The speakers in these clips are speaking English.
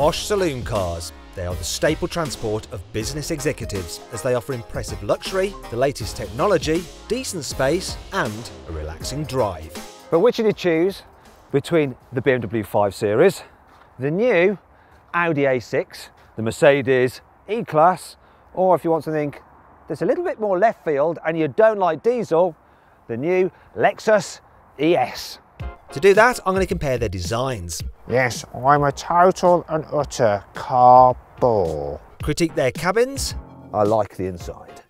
posh saloon cars. They are the staple transport of business executives as they offer impressive luxury, the latest technology, decent space and a relaxing drive. But which did you choose between the BMW 5 Series, the new Audi A6, the Mercedes E-Class, or if you want something that's a little bit more left field and you don't like diesel, the new Lexus ES. To do that, I'm going to compare their designs. Yes, I'm a total and utter car bore. Critique their cabins. I like the inside.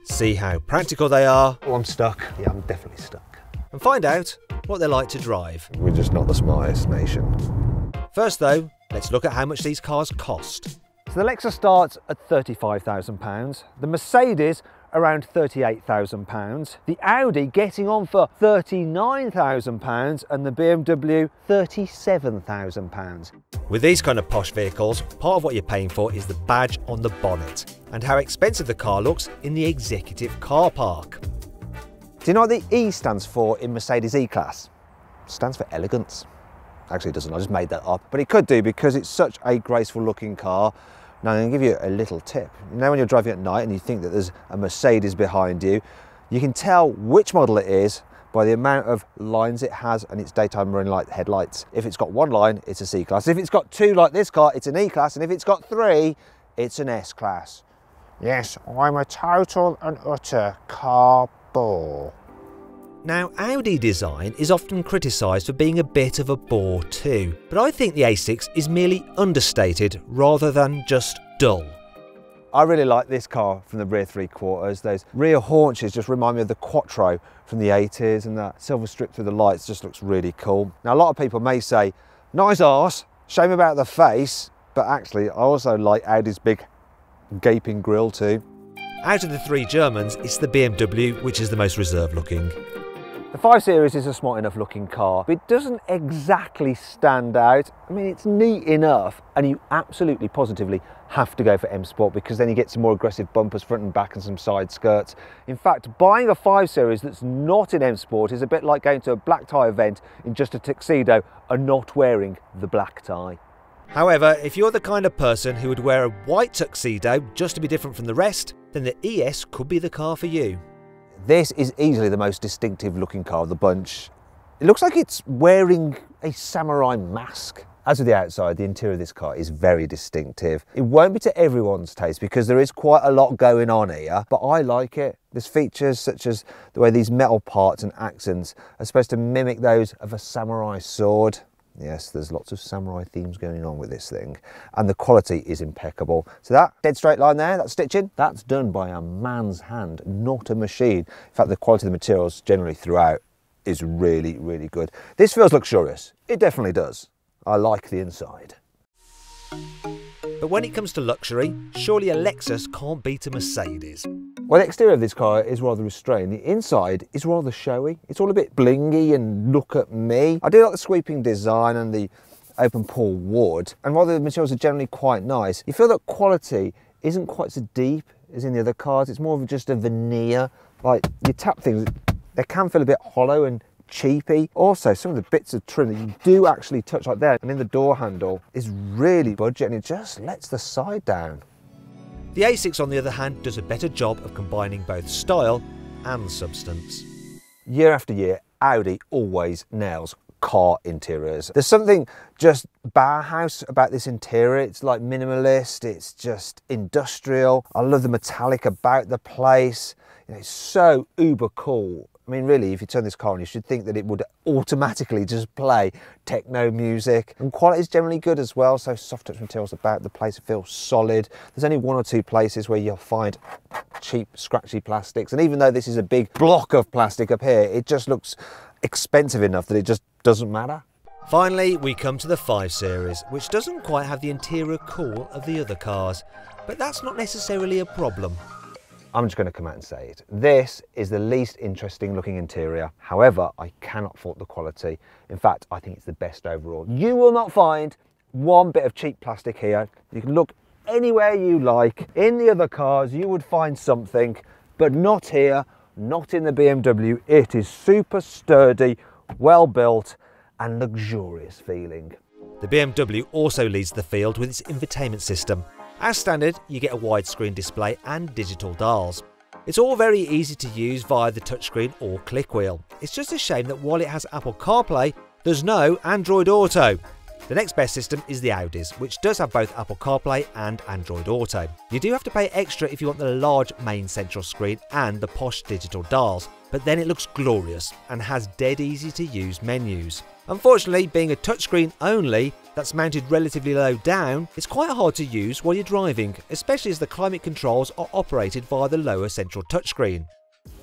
See how practical they are. Oh, I'm stuck. Yeah, I'm definitely stuck. And find out what they're like to drive. We're just not the smartest nation. First though, let's look at how much these cars cost. So the Lexus starts at £35,000, the Mercedes around £38,000, the Audi getting on for £39,000 and the BMW £37,000. With these kind of posh vehicles, part of what you're paying for is the badge on the bonnet and how expensive the car looks in the executive car park. Do you know what the E stands for in Mercedes E-Class? It stands for elegance. Actually it doesn't, I just made that up, but it could do because it's such a graceful looking car. Now I'm going to give you a little tip. You know when you're driving at night and you think that there's a Mercedes behind you, you can tell which model it is by the amount of lines it has and its daytime running light headlights. If it's got one line, it's a C-Class. If it's got two like this car, it's an E-Class, and if it's got three, it's an S-Class. Yes, I'm a total and utter car bore. Now, Audi design is often criticised for being a bit of a bore too, but I think the A6 is merely understated rather than just dull. I really like this car from the rear three quarters. Those rear haunches just remind me of the Quattro from the 80s, and that silver strip through the lights just looks really cool. Now, a lot of people may say, nice arse, shame about the face, but actually I also like Audi's big gaping grille too. Out of the three Germans, it's the BMW which is the most reserved looking. The 5 Series is a smart enough looking car, but it doesn't exactly stand out. I mean, it's neat enough, and you absolutely positively have to go for M Sport because then you get some more aggressive bumpers front and back and some side skirts. In fact, buying a 5 Series that's not in M Sport is a bit like going to a black tie event in just a tuxedo and not wearing the black tie. However, if you're the kind of person who would wear a white tuxedo just to be different from the rest, then the ES could be the car for you. This is easily the most distinctive looking car of the bunch. It looks like it's wearing a samurai mask. As with the outside, the interior of this car is very distinctive. It won't be to everyone's taste because there is quite a lot going on here, but I like it. There's features such as the way these metal parts and accents are supposed to mimic those of a samurai sword. Yes, there's lots of samurai themes going on with this thing, and the quality is impeccable. So that dead straight line there, that stitching, that's done by a man's hand, not a machine. In fact, the quality of the materials generally throughout is really, really good. This feels luxurious. It definitely does. I like the inside. But when it comes to luxury, surely a Lexus can't beat a Mercedes. Well, the exterior of this car is rather restrained. The inside is rather showy. It's all a bit blingy and look at me. I do like the sweeping design and the open pore wood. And while the materials are generally quite nice, you feel that quality isn't quite so deep as in the other cars. It's more of just a veneer. Like, you tap things, they can feel a bit hollow and cheapy. Also, some of the bits of trim that you do actually touch like there and in the door handle is really budget, and it just lets the side down. The A6 on the other hand does a better job of combining both style and substance. Year after year, Audi always nails car interiors. There's something just Bauhaus about this interior. It's like minimalist, it's just industrial. I love the metallic about the place. You know, it's so uber cool. I mean, really, if you turn this car on, you should think that it would automatically just play techno music. And quality is generally good as well, so soft touch materials about the place, it feels solid. There's only one or two places where you'll find cheap, scratchy plastics. And even though this is a big block of plastic up here, it just looks expensive enough that it just doesn't matter. Finally, we come to the 5 Series, which doesn't quite have the interior cool of the other cars. But that's not necessarily a problem. I'm just going to come out and say it. This is the least interesting looking interior. However, I cannot fault the quality. In fact, I think it's the best overall. You will not find one bit of cheap plastic here. You can look anywhere you like. In the other cars, you would find something, but not here, not in the BMW. It is super sturdy, well built, and luxurious feeling. The BMW also leads the field with its infotainment system. As standard, you get a widescreen display and digital dials. It's all very easy to use via the touchscreen or click wheel. It's just a shame that while it has Apple CarPlay, there's no Android Auto. The next best system is the Audi's, which does have both Apple CarPlay and Android Auto. You do have to pay extra if you want the large main central screen and the posh digital dials, but then it looks glorious and has dead easy to use menus. Unfortunately, being a touchscreen only that's mounted relatively low down, it's quite hard to use while you're driving, especially as the climate controls are operated via the lower central touchscreen.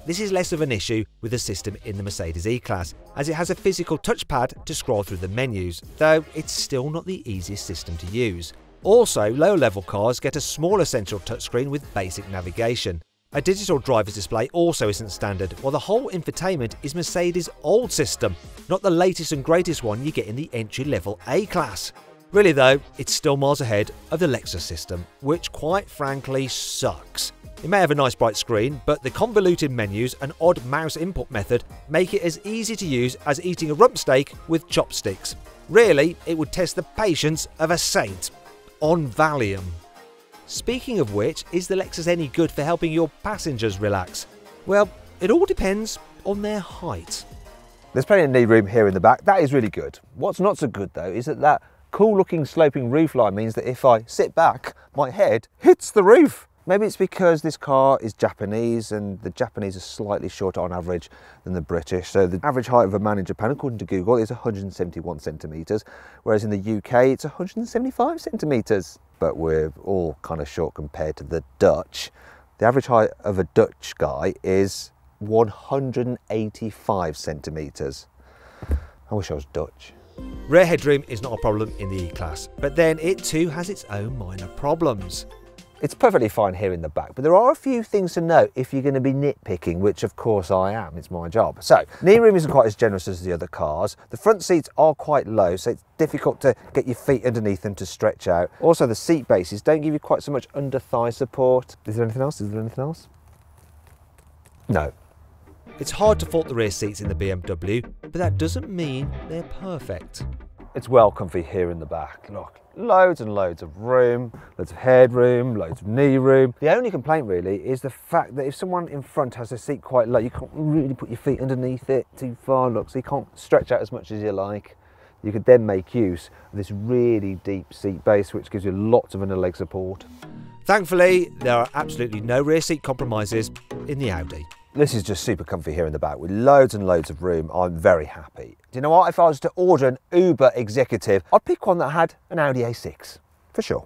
This is less of an issue with the system in the Mercedes E-Class, as it has a physical touchpad to scroll through the menus, though it's still not the easiest system to use. Also, lower-level cars get a smaller central touchscreen with basic navigation. A digital driver's display also isn't standard, while the whole infotainment is Mercedes' old system, not the latest and greatest one you get in the entry-level A-Class. Really though, it's still miles ahead of the Lexus system, which quite frankly sucks. It may have a nice bright screen, but the convoluted menus and odd mouse input method make it as easy to use as eating a rump steak with chopsticks. Really, it would test the patience of a saint. On Valium. Speaking of which, is the Lexus any good for helping your passengers relax? Well, it all depends on their height. There's plenty of knee room here in the back. That is really good. What's not so good though is that cool looking sloping roofline means that if I sit back, my head hits the roof. Maybe it's because this car is Japanese and the Japanese are slightly shorter on average than the British. So the average height of a man in Japan, according to Google, is 171 centimetres, whereas in the UK it's 175 centimetres. But we're all kind of short compared to the Dutch. The average height of a Dutch guy is 185 centimetres. I wish I was Dutch. Rear headroom is not a problem in the E-Class, but then it too has its own minor problems. It's perfectly fine here in the back, but there are a few things to note if you're going to be nitpicking, which of course I am, it's my job. So, knee room isn't quite as generous as the other cars. The front seats are quite low, so it's difficult to get your feet underneath them to stretch out. Also, the seat bases don't give you quite so much under thigh support. Is there anything else? Is there anything else? No. It's hard to fault the rear seats in the BMW, but that doesn't mean they're perfect. It's well comfy here in the back. Look, loads and loads of room, loads of headroom, loads of knee room. The only complaint really is the fact that if someone in front has a seat quite low, you can't really put your feet underneath it too far, look, so you can't stretch out as much as you like. You could then make use of this really deep seat base, which gives you lots of underleg support. Thankfully, there are absolutely no rear seat compromises in the Audi. This is just super comfy here in the back with loads and loads of room. I'm very happy. Do you know what? If I was to order an Uber executive, I'd pick one that had an Audi A6, for sure.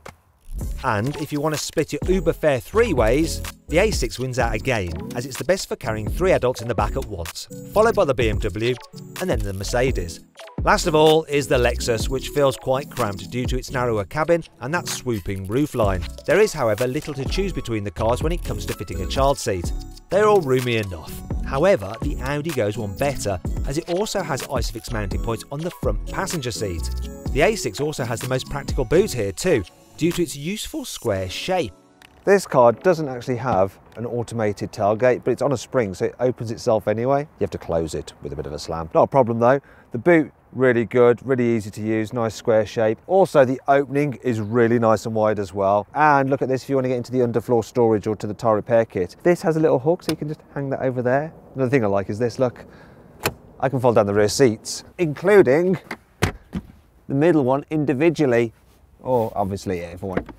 And if you want to split your Uber fare 3 ways, the A6 wins out again, as it's the best for carrying 3 adults in the back at once, followed by the BMW and then the Mercedes. Last of all is the Lexus, which feels quite cramped due to its narrower cabin and that swooping roofline. There is, however, little to choose between the cars when it comes to fitting a child seat. They're all roomy enough. However, the Audi goes one better, as it also has ISOFIX mounting points on the front passenger seat. The A6 also has the most practical boot here too, due to its useful square shape. This car doesn't actually have an automated tailgate, but it's on a spring, so it opens itself anyway. You have to close it with a bit of a slam. Not a problem though. The boot, really good, really easy to use, nice square shape. Also, the opening is really nice and wide as well. And look at this, if you want to get into the underfloor storage or to the tyre repair kit. This has a little hook, so you can just hang that over there. Another thing I like is this, look. I can fold down the rear seats, including the middle one individually. Or obviously, if I want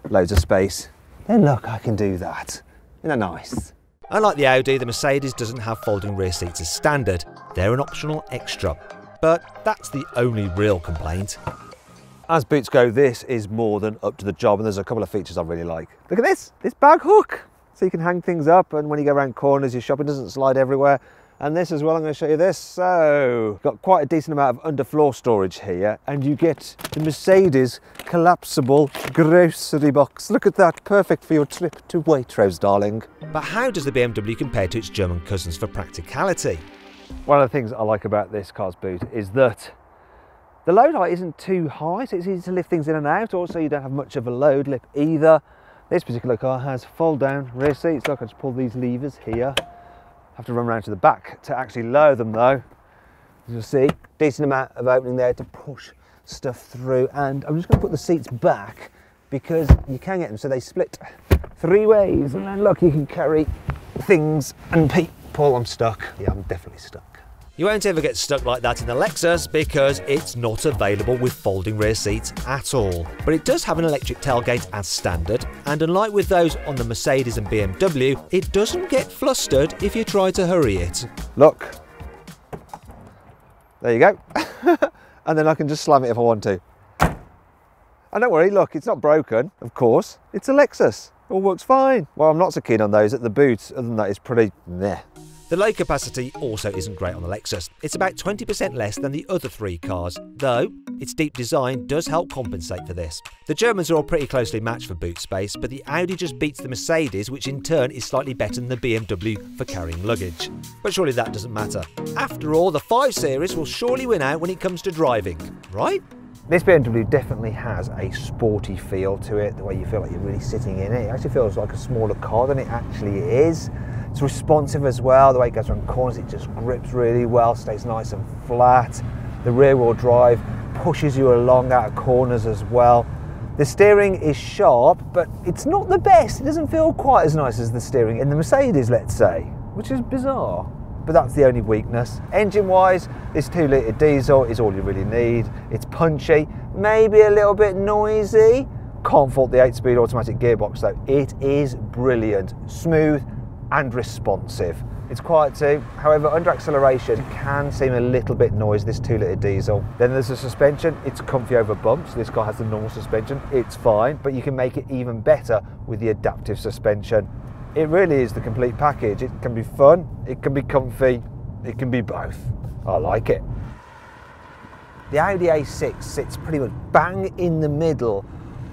loads of space, then look, I can do that. Isn't that nice? Unlike the Audi, the Mercedes doesn't have folding rear seats as standard. They're an optional extra. But that's the only real complaint. As boots go, this is more than up to the job, and there's a couple of features I really like. Look at this bag hook. So you can hang things up, and when you go around corners, your shopping doesn't slide everywhere. And this as well, I'm going to show you this. So, got quite a decent amount of underfloor storage here, and you get the Mercedes collapsible grocery box. Look at that, perfect for your trip to Waitrose, darling. But how does the BMW compare to its German cousins for practicality? One of the things I like about this car's boot is that the load height isn't too high, so it's easy to lift things in and out. Also, you don't have much of a load lip either. This particular car has fold down rear seats. Look, I just pull these levers here. Have to run around to the back to actually lower them though. As you'll see, decent amount of opening there to push stuff through, and I'm just going to put the seats back because you can get them so they split 3 ways, and then look, you can carry things and people. I'm stuck. Yeah, I'm definitely stuck. You won't ever get stuck like that in the Lexus because it's not available with folding rear seats at all. But it does have an electric tailgate as standard, and unlike with those on the Mercedes and BMW, it doesn't get flustered if you try to hurry it. Look, there you go. And then I can just slam it if I want to. And don't worry, look, it's not broken, of course. It's a Lexus. It all works fine. Well, I'm not so keen on those at the boot. Other than that, it's pretty meh. The load capacity also isn't great on the Lexus. It's about 20% less than the other 3 cars, though its deep design does help compensate for this. The Germans are all pretty closely matched for boot space, but the Audi just beats the Mercedes, which in turn is slightly better than the BMW for carrying luggage. But surely that doesn't matter. After all, the 5 Series will surely win out when it comes to driving, right? This BMW definitely has a sporty feel to it, the way you feel like you're really sitting in it. It actually feels like a smaller car than it actually is. It's responsive as well, the way it goes around corners, it just grips really well, stays nice and flat. The rear wheel drive pushes you along out of corners as well. The steering is sharp, but it's not the best. It doesn't feel quite as nice as the steering in the Mercedes, let's say, which is bizarre. But that's the only weakness. Engine-wise, this 2-litre diesel is all you really need. It's punchy, maybe a little bit noisy. Can't fault the 8-speed automatic gearbox though. It is brilliant, smooth and responsive. It's quiet too, however under acceleration it can seem a little bit noisy, this 2-litre diesel. Then there's the suspension, it's comfy over bumps. This car has the normal suspension, it's fine, but you can make it even better with the adaptive suspension. It really is the complete package. It can be fun, it can be comfy, it can be both. I like it. The Audi A6 sits pretty much bang in the middle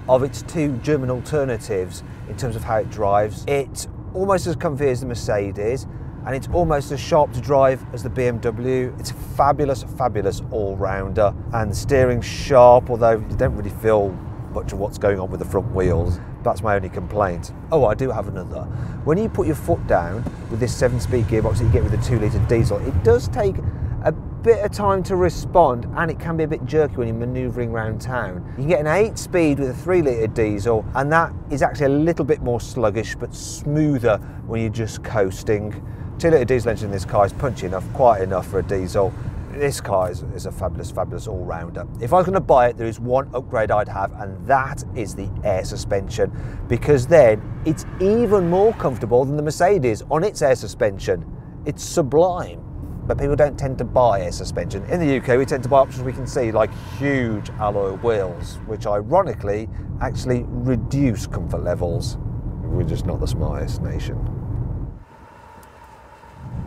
of its 2 German alternatives in terms of how it drives. It's almost as comfy as the Mercedes, and it's almost as sharp to drive as the BMW. It's a fabulous, fabulous all-rounder, and the steering's sharp, although you don't really feel much of what's going on with the front wheels. That's my only complaint. Oh, I do have another. When you put your foot down with this 7-speed gearbox that you get with the 2-litre diesel, it does take a bit of time to respond, and it can be a bit jerky when you're manoeuvring around town. You can get an 8-speed with a 3-litre diesel, and that is actually a little bit more sluggish but smoother when you're just coasting. 2-litre diesel engine in this car is punchy enough, quiet enough for a diesel. This car is a fabulous, fabulous all-rounder. If I was going to buy it, there is one upgrade I'd have, and that is the air suspension, because then it's even more comfortable than the Mercedes on its air suspension. It's sublime. But people don't tend to buy air suspension. In the UK, we tend to buy options we can see, like huge alloy wheels, which ironically actually reduce comfort levels. We're just not the smartest nation.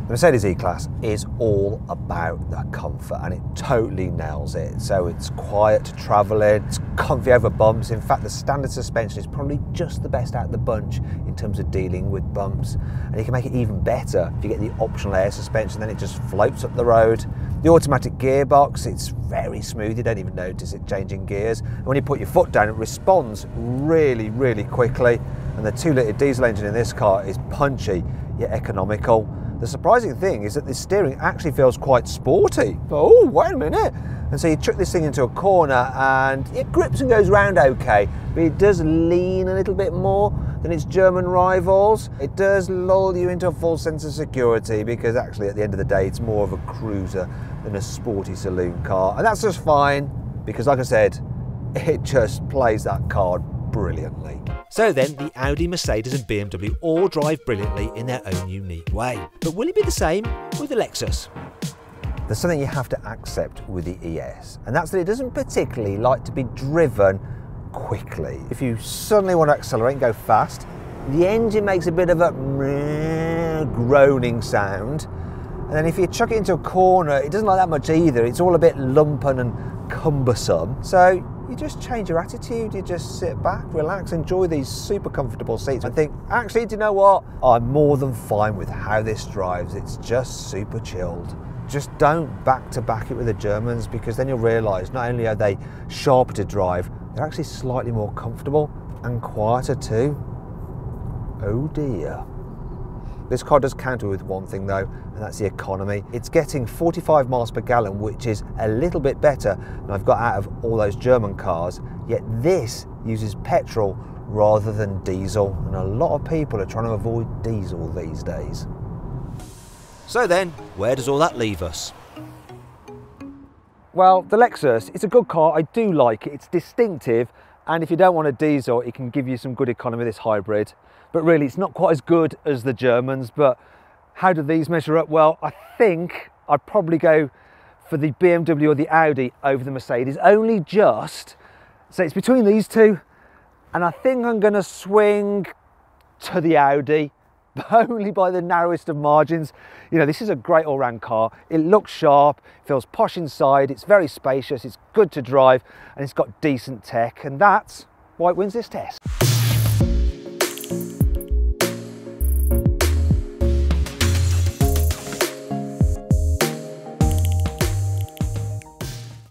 The Mercedes E-Class is all about the comfort, and it totally nails it. So it's quiet to travel in, it's comfy over bumps. In fact, the standard suspension is probably just the best out of the bunch in terms of dealing with bumps. And you can make it even better if you get the optional air suspension, then it just floats up the road. The automatic gearbox, it's very smooth, you don't even notice it changing gears. And when you put your foot down, it responds really, really quickly. And the 2-litre diesel engine in this car is punchy, yet economical. The surprising thing is that the steering actually feels quite sporty. Oh, wait a minute. And so you chuck this thing into a corner and it grips and goes round okay, but it does lean a little bit more than its German rivals. It does lull you into a false sense of security, because actually at the end of the day it's more of a cruiser than a sporty saloon car. And that's just fine, because like I said, it just plays that card brilliantly. So then, the Audi, Mercedes and BMW all drive brilliantly in their own unique way. But will it be the same with the Lexus? There's something you have to accept with the ES, and that's that it doesn't particularly like to be driven quickly. If you suddenly want to accelerate and go fast, the engine makes a bit of a groaning sound. And then if you chuck it into a corner, it doesn't like that much either. It's all a bit lumpen and cumbersome. So you just change your attitude, you just sit back, relax, enjoy these super comfortable seats and think, actually, do you know what? I'm more than fine with how this drives. It's just super chilled. Just don't back-to-back it with the Germans, because then you'll realise not only are they sharper to drive, they're actually slightly more comfortable and quieter too. Oh dear. This car does counter with one thing though, and that's the economy. It's getting 45 miles per gallon, which is a little bit better than I've got out of all those German cars, yet this uses petrol rather than diesel, and a lot of people are trying to avoid diesel these days. So then, where does all that leave us? Well, the Lexus, it's a good car, I do like it, it's distinctive, and if you don't want a diesel, it can give you some good economy, this hybrid. But really, it's not quite as good as the Germans, but how do these measure up? Well, I think I'd probably go for the BMW or the Audi over the Mercedes, only just, so it's between these two, and I think I'm gonna swing to the Audi, but only by the narrowest of margins. You know, this is a great all-round car. It looks sharp, feels posh inside, it's very spacious, it's good to drive, and it's got decent tech, and that's why it wins this test.